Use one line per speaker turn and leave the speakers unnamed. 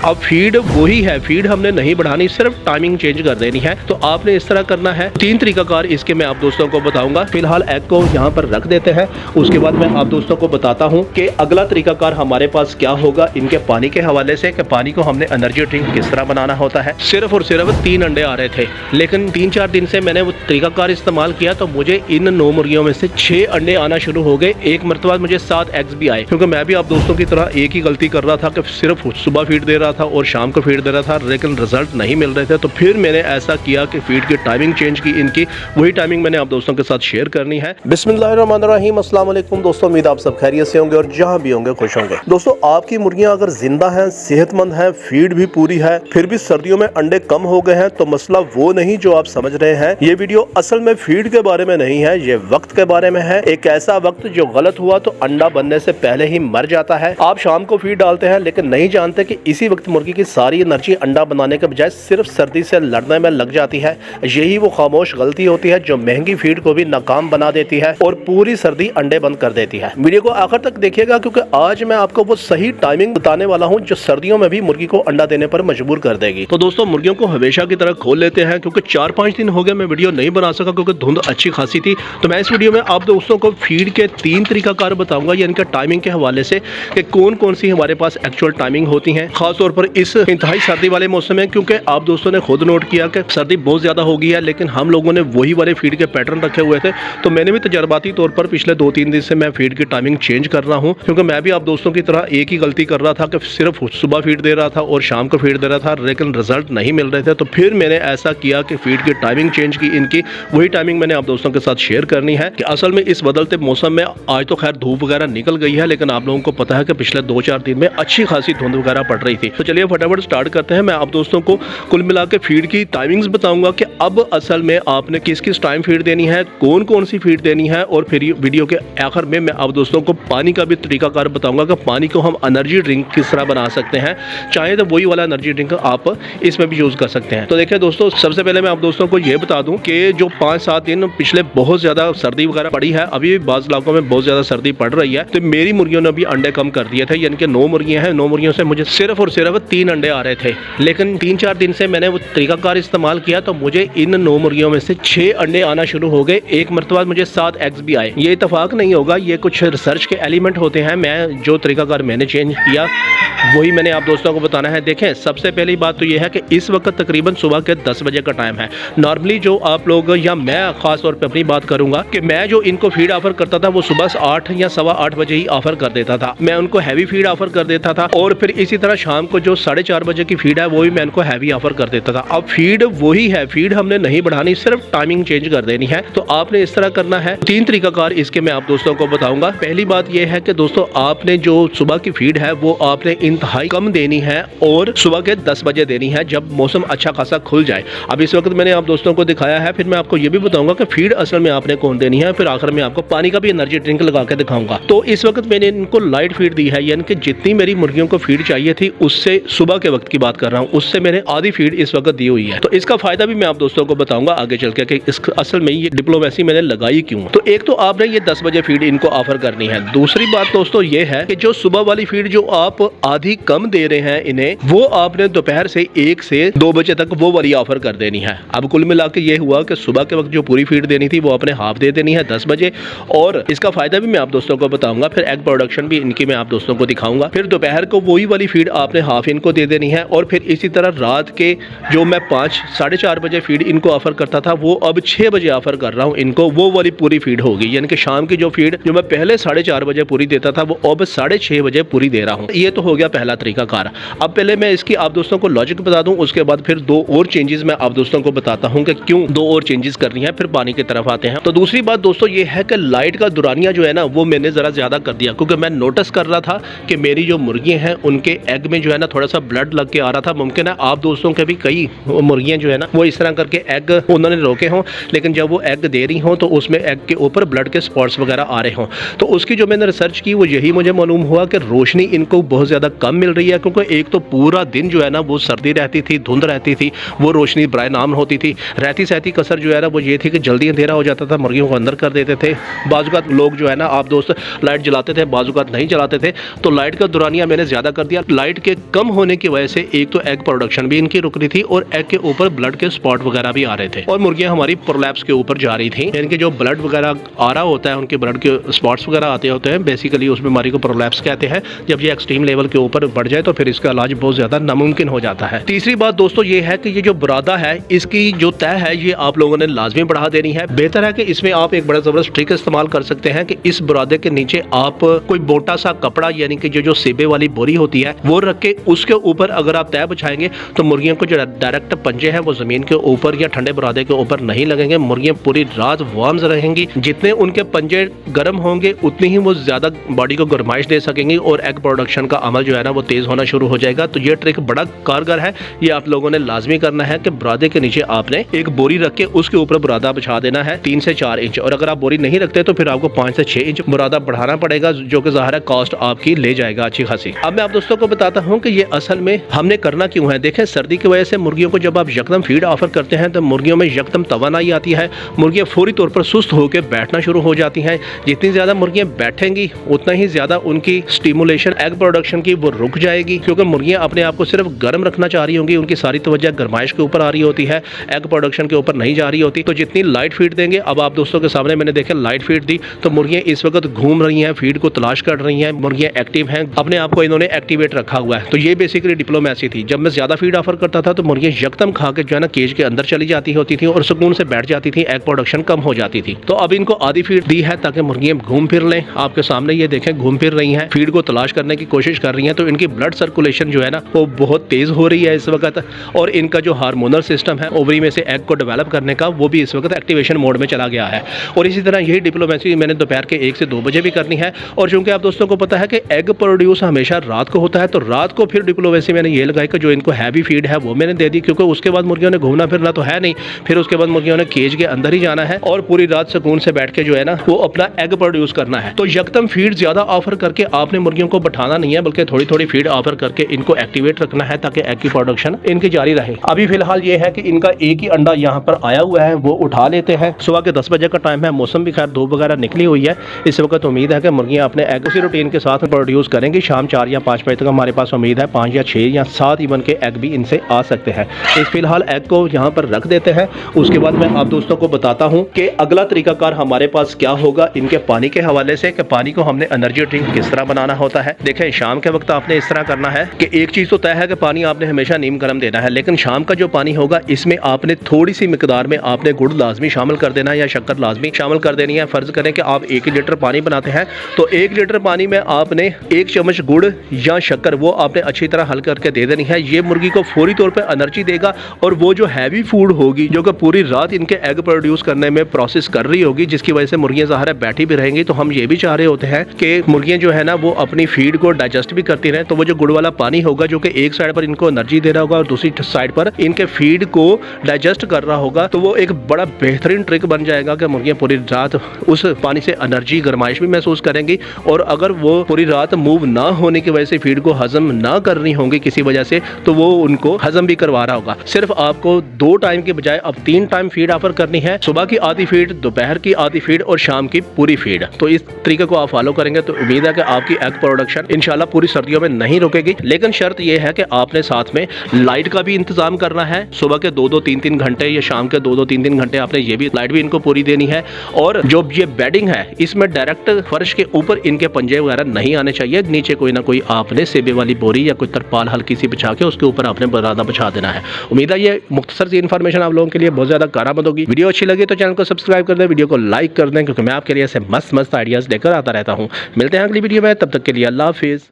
अब फीड वही है, फीड हमने नहीं बढ़ानी, सिर्फ टाइमिंग चेंज कर देनी है। तो आपने इस तरह करना है। 3 तरीकाकार इसके मैं आप दोस्तों को बताऊंगा। फिलहाल एग को यहाँ पर रख देते हैं, उसके बाद मैं आप दोस्तों को बताता हूँ कि अगला तरीकाकार हमारे पास क्या होगा इनके पानी के हवाले से, कि पानी को हमने एनर्जी ड्रिंक किस तरह बनाना होता है। सिर्फ और सिर्फ 3 अंडे आ रहे थे, लेकिन 3-4 दिन से मैंने वो तरीकाकार इस्तेमाल किया तो मुझे इन 9 मुर्गियों में से 6 अंडे आना शुरू हो गए। एक मरतबा मुझे 7 एग्स भी आए, क्योंकि मैं भी आप दोस्तों की तरह एक ही गलती कर रहा था कि सिर्फ सुबह फीड दे रहा था और शाम को फीड दे रहा था, लेकिन रिजल्ट नहीं मिल रहे थे। तो फिर मैंने ऐसा किया कि फीड की टाइमिंग चेंज की इनकी, वही टाइमिंग मैंने आप दोस्तों के साथ शेयर करनी है। बिस्मिल्लाहिर्रहमानिर्रहीम, अस्सलाम वालेकुम दोस्तों, उम्मीद आप सब खैरियत से होंगे और जहां भी होंगे खुश होंगे। दोस्तों, आपकी मुर्गियां अगर जिंदा हैं, सेहतमंद हैं, फीड भी पूरी है, फिर भी सर्दियों में अंडे कम हो गए हैं, तो मसला वो नहीं जो आप समझ रहे हैं। ये वीडियो असल में फीड के बारे में नहीं है, ये वक्त के बारे में है। एक ऐसा वक्त जो गलत हुआ तो अंडा बनने से पहले ही मर जाता है। आप शाम को फीड डालते हैं लेकिन नहीं जानते कि इसी वक्त मुर्गी की सारी एनर्जी अंडा बनाने के बजाय सिर्फ सर्दी से लड़ने में लग जाती है। यही वो खामोश गलती होती है जो महंगी फीड को भी नाकाम बना देती है और पूरी सर्दी अंडे बंद कर देती है। वीडियो को आखिर तक देखिएगा, क्योंकि आज मैं आपको वो सही टाइमिंग बताने वाला हूं जो सर्दियों में भी मुर्गी को अंडा देने पर मजबूर कर देगी। तो दोस्तों, मुर्गियों को हमेशा की तरह खोल लेते हैं, क्योंकि 4-5 दिन हो गए मैं वीडियो नहीं बना सका क्योंकि धुंध अच्छी खासी थी। तो मैं इस वीडियो में आप दोस्तों को फीड के 3 तरीकाकार बताऊंगा, या इनका टाइमिंग के हवाले से कि कौन कौन सी हमारे पास एक्चुअल टाइमिंग होती है, खासतौर पर इस इंतहाई सर्दी वाले मौसम में। क्योंकि आप दोस्तों ने खुद नोट किया कि सर्दी बहुत ज्यादा हो गई है, लेकिन हम लोगों ने वही वाले फीड के पैटर्न रखे हुए थे। तो मैंने भी तजर्बाती तौर पर पिछले 2-3 दिन से मैं फीड की टाइमिंग चेंज कर रहा हूं, क्योंकि मैं भी आप दोस्तों की तरह एक ही गलती कर रहा था कि सिर्फ सुबह फीड दे रहा था और शाम को फीड दे रहा था, लेकिन रिजल्ट नहीं मिल रहे थे। तो फिर मैंने ऐसा किया कि फीड की टाइमिंग चेंज की इनकी, वही टाइमिंग मैंने आप दोस्तों के साथ शेयर करनी है। कि असल में इस बदलते मौसम में आज तो खैर धूप वगैरह निकल गई है, लेकिन आप लोगों को पता है कि पिछले 2-4 दिन में अच्छी खासी धुंध वगैरह पड़ रही थी। तो चलिए फटाफट स्टार्ट करते हैं। मैं आप दोस्तों को कुल मिला के फीड की टाइमिंग्स बताऊंगा कि अब असल में आपने किस किस टाइम फीड देनी है, कौन कौन सी फीड देनी है, और फिर वीडियो के आखिर में मैं आप दोस्तों को पानी का भी तरीकाकार बताऊंगा कि पानी को हम एनर्जी ड्रिंक किस तरह बना सकते हैं। चाहे तो वही वाला एनर्जी ड्रिंक आप इसमें भी यूज कर सकते हैं। तो देखिए दोस्तों, सबसे पहले मैं आप दोस्तों को ये बता दूं कि जो 5-7 दिन पिछले बहुत ज्यादा सर्दी वगैरह पड़ी है, अभी बाज़ इलाकों में बहुत ज्यादा सर्दी पड़ रही है, तो मेरी मुर्गियों ने भी अंडे कम कर दिए थे। यानी कि 9 मुर्गियां हैं, 9 मुर्गियों से मुझे सिर्फ और सिर्फ 3 अंडे आ रहे थे, लेकिन 3-4 दिन से मैंने वो तरीकाकार इस्तेमाल किया तो मुझे इन 9 मुर्गियों में से 6 अंडे आना शुरू हो गए। एक मरतबा मुझे 7 एग्स भी आए। ये इत्तेफाक नहीं होगा, ये कुछ रिसर्च के एलिमेंट होते हैं। मैं जो तरीकाकार मैंने चेंज किया वही मैंने आप दोस्तों को बताना है। देखें, सबसे पहली बात तो ये है कि इस वक्त तकरीबन सुबह के 10 बजे का टाइम है। नॉर्मली जो आप लोग, या मैं खास तौर पे अपनी बात करूंगा कि मैं जो इनको फीड ऑफर करता था वो सुबह 8 या 8:15 बजे ही ऑफर कर देता था। मैं उनको हैवी फीड ऑफर कर देता था, और फिर इसी तरह शाम को जो 4:30 बजे की फीड है वो भी मैं इनको हैवी ऑफर कर देता था। अब फीड वही है, फीड हमने नहीं बढ़ानी, सिर्फ टाइमिंग चेंज कर देनी है। तो आपने इस तरह करना है। 3 तरीकाकार इसके मैं आप दोस्तों को बताऊंगा। पहली बात यह है कि दोस्तों, आपने जो सुबह की फीड है वो आपने इंतहाई कम देनी है और सुबह के 10 बजे देनी है, जब मौसम अच्छा खासा खुल जाए। अब इस वक्त मैंने आप दोस्तों को दिखाया है, फिर मैं आपको ये भी बताऊंगा कि फीड असल में आपने कौन देनी है, फिर आखिर में आपको पानी का भी एनर्जी ड्रिंक लगा के दिखाऊंगा। तो इस वक्त मैंने इनको लाइट फीड दी है, यानी कि जितनी मेरी मुर्गियों को फीड चाहिए थी उससे, सुबह के वक्त की बात कर रहा हूँ, उससे मैंने आधी फीड इस वक्त दी हुई है। तो इसका फायदा भी मैं आप दोस्तों को बताऊंगा आगे चल के कि इस असल में ये डिप्लोमेसी मैंने लगाई क्यों। तो एक तो आपने ये 10 बजे फीड इनको ऑफर करनी है। दूसरी बात दोस्तों ये है कि जो सुबह वाली फीड जो आप आधी कम दे रहे हैं इन्हें, वो आपने दोपहर से 1 से 2 बजे तक वो वाली ऑफर कर देनी है। अब कुल मिला के ये हुआ कि सुबह के वक्त जो पूरी फीड देनी थी वो आपने हाफ दे देनी है 10 बजे, और इसका फायदा भी मैं आप दोस्तों को बताऊंगा। फिर एग प्रोडक्शन भी इनकी मैं आप दोस्तों को दिखाऊंगा। फिर दोपहर को वही वाली फीड आपने हाफ इनको दे देनी है, और फिर इसी तरह रात के जो मैं 5-4:30 बजे फीड इनको ऑफर करता था वो अब 6 बजे ऑफर कर रहा हूँ इनको, वो वाली पूरी फीड होगी। यानी कि शाम की जो फीड जो मैं पहले 4:30 बजे पूरी देता था वो अब 6:30 बजे पूरी दे रहा हूँ। ये तो हो गया पहला तरीकाकार। अब पहले मैं इसकी आप दोस्तों को लॉजिक बता दूं, उसके बाद फिर 2 और चेंजेस मैं आप दोस्तों को बताता हूं कि क्यों 2 और चेंजेस करनी है। फिर पानी की तरफ आते हैं। तो दूसरी बात दोस्तों ये है कि लाइट का दुरानिया जो है ना वो मैंने जरा ज्यादा कर दिया, क्योंकि मैं नोटिस कर रहा था कि मेरी जो मुर्गियां हैं उनके एग में जो है ना थोड़ा सा ब्लड लग के आ रहा था। मुमकिन है आप दोस्तों के भी कई मुर्गियां जो है ना वो इस तरह करके एग उन्होंने रोके हों, लेकिन जब वो एग दे रही हों तो उसमें एग के ऊपर ब्लड के स्पॉट्स वगैरह आ रहे हों। तो उसकी जो मैंने रिसर्च की वो यही मुझे मालूम हुआ कि रोशनी इनको बहुत ज़्यादा कम मिल रही है, क्योंकि एक तो पूरा दिन जो है ना वो सर्दी रहती थी, धुंध रहती थी, वो रोशनी बराए नाम होती थी। रहती सहती कसर जो है ना वो ये थी कि जल्दी अंधेरा हो जाता था, मुर्गियों को अंदर कर देते थे। बाजुकात लोग जो है ना आप दोस्त लाइट जलाते थे, बाजुकात नहीं जलाते थे। तो लाइट का दुरानिया मैंने ज़्यादा कर दिया। लाइट के कम होने की वजह से एक तो एग प्रोडक्शन भी इनकी रुक रही थी और एग के ऊपर ब्लड के स्पॉट वगैरह भी आ रहे थे और मुर्गियां हमारी प्रोलैप्स के ऊपर जा रही थी। इनके जो ब्लड वगैरह आ रहा होता है, उनके ब्लड के स्पॉट्स वगैरह आते होते हैं, बेसिकली उस बीमारी को प्रोलैप्स कहते हैं। जब ये एक्सट्रीम लेवल के ऊपर बढ़ जाए तो फिर इसका इलाज बहुत ज्यादा नामुमकिन हो जाता है। तीसरी बात दोस्तों ये है कि ये जो बुरादा है, इसकी जो तय है ये आप लोगों ने लाजमी बढ़ा देनी है। बेहतर है कि इसमें आप एक बड़ा जबरदस्त ट्रिक इस्तेमाल कर सकते हैं कि इस बुरादे के नीचे आप कोई मोटा सा कपड़ा यानी कि जो सेबे वाली बोरी होती है वो रख के उसके ऊपर अगर आप तय बिछाएंगे तो मुर्गियों को जो डायरेक्ट पंजे हैं वो जमीन के ऊपर या ठंडे बुरादे के ऊपर नहीं लगेंगे। मुर्गियां पूरी रात वार्म्स रहेंगी। जितने उनके पंजे गर्म होंगे उतनी ही वो ज्यादा बॉडी को गर्माइश दे सकेंगी और एग प्रोडक्शन का अमल जो है ना वो तेज होना शुरू हो जाएगा। तो ये ट्रिक बड़ा कारगर है, ये आप लोगों ने लाजमी करना है कि बुरादे के नीचे आपने एक बोरी रख के उसके ऊपर बुरादा बिछा देना है 3 से 4 इंच, और अगर आप बोरी नहीं रखते तो फिर आपको 5 से 6 इंच बुरादा बढ़ाना पड़ेगा, जो कि ज़ाहिर है कॉस्ट आपकी ले जाएगा अच्छी खासी। अब मैं आप दोस्तों को बताता हूँ कि ये असल में हमने करना क्यों है। देखें, सर्दी की वजह से मुर्गियों को जब आप यकदम फीड ऑफर करते हैं तो मुर्गियों में यकदम तवानाई आती है, मुर्गियां फौरी तौर पर सुस्त होकर बैठना शुरू हो जाती हैं। जितनी ज्यादा मुर्गियां बैठेंगी उतना ही ज्यादा उनकी स्टिमुलेशन एग प्रोडक्शन की वो रुक जाएगी, क्योंकि मुर्गियां अपने आप को सिर्फ गर्म रखना चाह रही होंगी, उनकी सारी तवज्जो गर्माइश के ऊपर आ रही होती है, एग प्रोडक्शन के ऊपर नहीं जा रही होती। तो जितनी लाइट फीड देंगे, अब आप दोस्तों के सामने मैंने देखा लाइट फीड दी तो मुर्गियां इस वक्त घूम रही हैं, फीड को तलाश कर रही हैं, मुर्गियां एक्टिव हैं, अपने आप को इन्होंने एक्टिवेट रखा हुआ है। तो ये बेसिकली डिप्लोमेसी थी। जब मैं ज्यादा फीड ऑफर करता था तो मुर्गियां यकदम खा के जो है ना केज के अंदर चली जाती होती थी और सुकून से बैठ जाती थी, एग प्रोडक्शन कम हो जाती थी। तो अब इनको आधी फीड दी है ताकि मुर्गियां घूम फिर लें। आपके सामने ये देखें घूम फिर रही हैं, फीड को तलाश करने की कोशिश कर रही हैं, तो इनकी ब्लड सर्कुलेशन जो है ना वो बहुत तेज हो रही है इस वक्त, और इनका जो हार्मोनल सिस्टम है ओवरी में से एग को डेवलप करने का वो भी इस वक्त एक्टिवेशन मोड में चला गया है। और इसी तरह यही डिप्लोमेसी मैंने दोपहर के 1 से 2 बजे भी करनी है। और चूंकि आप दोस्तों को पता है कि एग प्रोड्यूस हमेशा रात को होता है, तो रात को फिर डिप्लोमेसी मैंने ये लगाई कि जो इनको हैवी फीड है वो मैंने दे दी, क्योंकि उसके बाद मुर्गियों ने घूमना फिरना तो है नहीं, फिर उसके बाद मुर्गियों ने केज के अंदर ही जाना है और पूरी रात सुकून से बैठ के जो है ना वो अपना एग प्रोड्यूस करना है। तो यकदम फीड ज्यादा ऑफर करके आपने मुर्गियों को बैठाना नहीं है, बल्कि थोड़ी थोड़ी फीड ऑफर करके इनको एक्टिवेट रखना है ताकि एग की प्रोडक्शन इनकी जारी रहे। अभी फिलहाल ये है कि इनका एक ही अंडा यहाँ पर आया हुआ है, वो उठा लेते हैं। सुबह के 10 बजे का टाइम है, मौसम भी खैर धूप वगैरह निकली हुई है। इस वक्त उम्मीद है कि मुर्गियां अपने एग उसी रूटीन के साथ प्रोड्यूस करेंगी। शाम 4 या 5 बजे तक हमारे पास उम्मीद है 5 या 6 या 7 इवन के एग भी इनसे आ सकते हैं। इस फिलहाल एग को यहाँ पर रख देते हैं। उसके बाद मैं आप दोस्तों को बताता हूँ कि अगला तरीकाकार हमारे पास क्या होगा इनके पानी के हवाले से, कि पानी को हमने एनर्जी ड्रिंक किस तरह बनाना होता है। देखें, शाम के वक्त आपने इस तरह करना है कि एक चीज तो तय है कि पानी आपने हमेशा नीम गर्म देना है, लेकिन शाम का जो पानी होगा इसमें आपने थोड़ी सी मिकदार में आपने गुड़ लाजमी शामिल कर देना है या शक्कर लाजमी शामिल कर देनी है। फर्ज करें कि आप 1 लीटर पानी बनाते हैं तो 1 लीटर पानी में आपने 1 चम्मच गुड़ या शक्कर वो आपने अच्छी तरह हल करके दे देनी है। ये मुर्गी को फौरी तौर पर एनर्जी देगा और वो जो हैवी फूड होगी जो कि पूरी रात इनके एग प्रोड्यूस करने में प्रोसेस कर रही होगी, जिसकी वजह से मुर्गियां ज़ाहिर बैठी भी रहेंगी। तो हम ये भी चाह रहे होते हैं कि मुर्गियां जो है ना वो अपनी फीड को डाइजेस्ट भी करती रहें। तो वो जो गुड़ वाला पानी होगा जो कि एक साइड पर इनको एनर्जी दे रहा होगा और दूसरी साइड पर इनके फीड को डाइजेस्ट कर रहा होगा, तो वो एक बड़ा बेहतरीन ट्रिक बन जाएगा कि मुर्गियां पूरी रात उस पानी से एनर्जी गर्माइश भी महसूस करेंगी। और अगर वो पूरी रात मूव ना होने की वजह से फीड को हजम ना करनी होंगी किसी वजह से, तो वो उनको हजम भी करवा रहा होगा। सिर्फ आपको 2 टाइम के बजाय अब 3 टाइम फीड ऑफर करनी है, सुबह की आधी फीड, दोपहर की आधी फीड और शाम की पूरी फीड। तो इस तरीके को आप फॉलो करेंगे तो उम्मीद है कि आपकी एग प्रोडक्शन इंशाल्लाह पूरी सर्दियों में नहीं रुकेगी। लेकिन शर्त यह है कि आपने साथ में लाइट का भी इंतजाम करना है। सुबह के 2-2, 3-3 घंटे या शाम के 2-2, 3-3 घंटे आपने ये भी लाइट भी इनको पूरी देनी है। और जो ये बेडिंग है इसमें डायरेक्ट फर्श के ऊपर इनके पंजे वगैरह नहीं आने चाहिए। नीचे कोई ना कोई आपने सेबे वाली बोरी या कोई तरपाल हल्की सी बिछा के उसके ऊपर आपने बुरादा बिछा देना है। उम्मीद है ये मुख्तसर सी इन्फॉर्मेशन आप लोगों के लिए बहुत ज्यादा कारआमद होगी। वीडियो अच्छी लगी तो चैनल को सब्सक्राइब कर दें, वीडियो को लाइक कर दें, क्योंकि मैं आपके लिए ऐसे मस्त आइडियाज लेकर आता रहता हूँ। मिलते हैं अगली वीडियो में, तब तक के लिए अल्लाह हाफिज।